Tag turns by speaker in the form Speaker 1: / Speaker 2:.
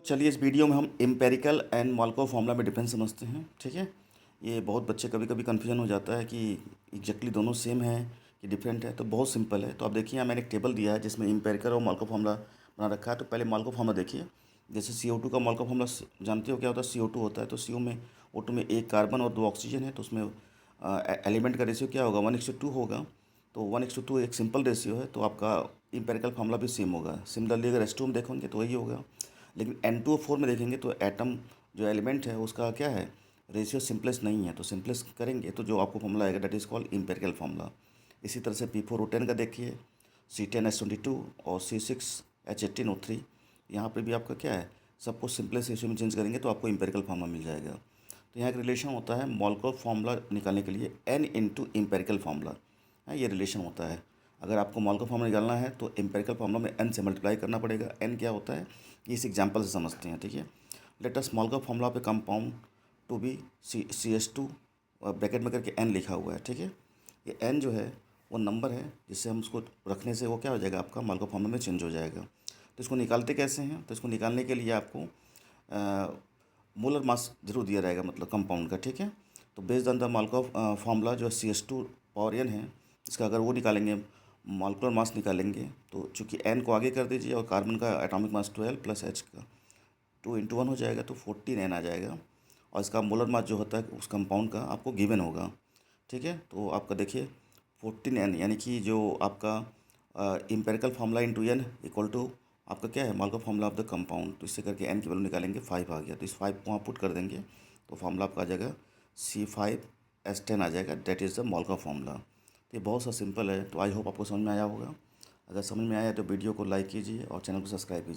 Speaker 1: चलिए इस वीडियो में हम एम्पेरिकल एंड मार्कोव फॉर्मूला में डिफरेंस समझते हैं। ठीक है, ये बहुत बच्चे कभी कभी कन्फ्यूजन हो जाता है कि एग्जैक्टली दोनों सेम है कि डिफरेंट है। तो बहुत सिंपल है। तो आप देखिए, यहाँ मैंने एक टेबल दिया है जिसमें एम्पेरिकल और मार्कोव फॉर्मूला बना रखा है। तो पहले मार्कोव फॉर्मूला देखिए। जैसे CO2 का मार्कोव फॉर्मूला जानते हो क्या होता है? CO2 होता है। तो O2 में एक कार्बन और 2 ऑक्सीजन है। तो उसमें एलिमेंट का रेशियो क्या होगा? 1:2 होगा। तो 1:2 एक सिंपल रेशियो है। तो आपका एम्पेरिकल फॉर्मूला भी सेम होगा। सिमिलरली अगर H2 में देखोगे तो वही होगा। लेकिन N2O4 में देखेंगे तो एटम जो एलिमेंट है उसका क्या है? रेशियो सिंपलेस्ट नहीं है। तो सिंपलेस्ट करेंगे तो जो आपको फॉर्मूला आएगा, that is called empirical formula. इसी तरह से P4O10 का देखिए, C10H22 और C6H18O3। यहाँ पे भी आपका क्या है? सब कुछ सिंपलेस्ट रेशियो में चेंज करेंगे तो आपको एम्पेरिकल फॉर्मूला मिल जाएगा। तो यहाँ एक रिलेशन होता है मोलकुलर फॉर्मूला निकालने के लिए N इंटू एम्पेरिकल फॉर्मूला। ये रिलेशन होता है। अगर आपको मोलकुलर फॉर्मूला निकालना है तो एम्पेरिकल फॉर्मूला में N से मल्टीप्लाई करना पड़ेगा। N क्या होता है ये इस एग्जाम्पल से समझते हैं। ठीक है, लेट अस मोलकुलर फॉर्मूला पे कंपाउंड टू बी CH2 और ब्रैकेट में करके N लिखा हुआ है। ठीक है, ये N जो है वो नंबर है जिससे हम उसको रखने से वो क्या हो जाएगा? आपका मोलकुलर फॉर्मूला में चेंज हो जाएगा। तो इसको निकालते कैसे हैं? तो इसको निकालने के लिए आपको मोलर मास जरूर दिया रहेगा, मतलब कंपाउंड का। ठीक है, तो based on the molecular formula जो CH2 पावर N है, इसका अगर वो निकालेंगे, मोलकुलर मास निकालेंगे, तो चूँकि N को आगे कर दीजिए और कार्बन का एटॉमिक मास 12 प्लस H का 2 × 1 हो जाएगा तो 14 N आ जाएगा। और इसका मोलर मास जो होता है उस कंपाउंड का आपको गिवन होगा। ठीक है, तो आपका देखिए 14N, यानी कि जो आपका empirical formula into N equal to आपका क्या है? Molecular formula of the compound. तो इससे करके N की वैल्यू निकालेंगे, 5 आ गया। तो इस 5 को वहाँ पुट कर देंगे तो फार्मूला आपका आ जाएगा C5H10 आ जाएगा। That is the molecular formula. तो ये बहुत सा सिंपल है। तो आई होप आपको समझ में आया होगा। अगर समझ में आया तो वीडियो को लाइक कीजिए और चैनल को सब्सक्राइब कीजिए।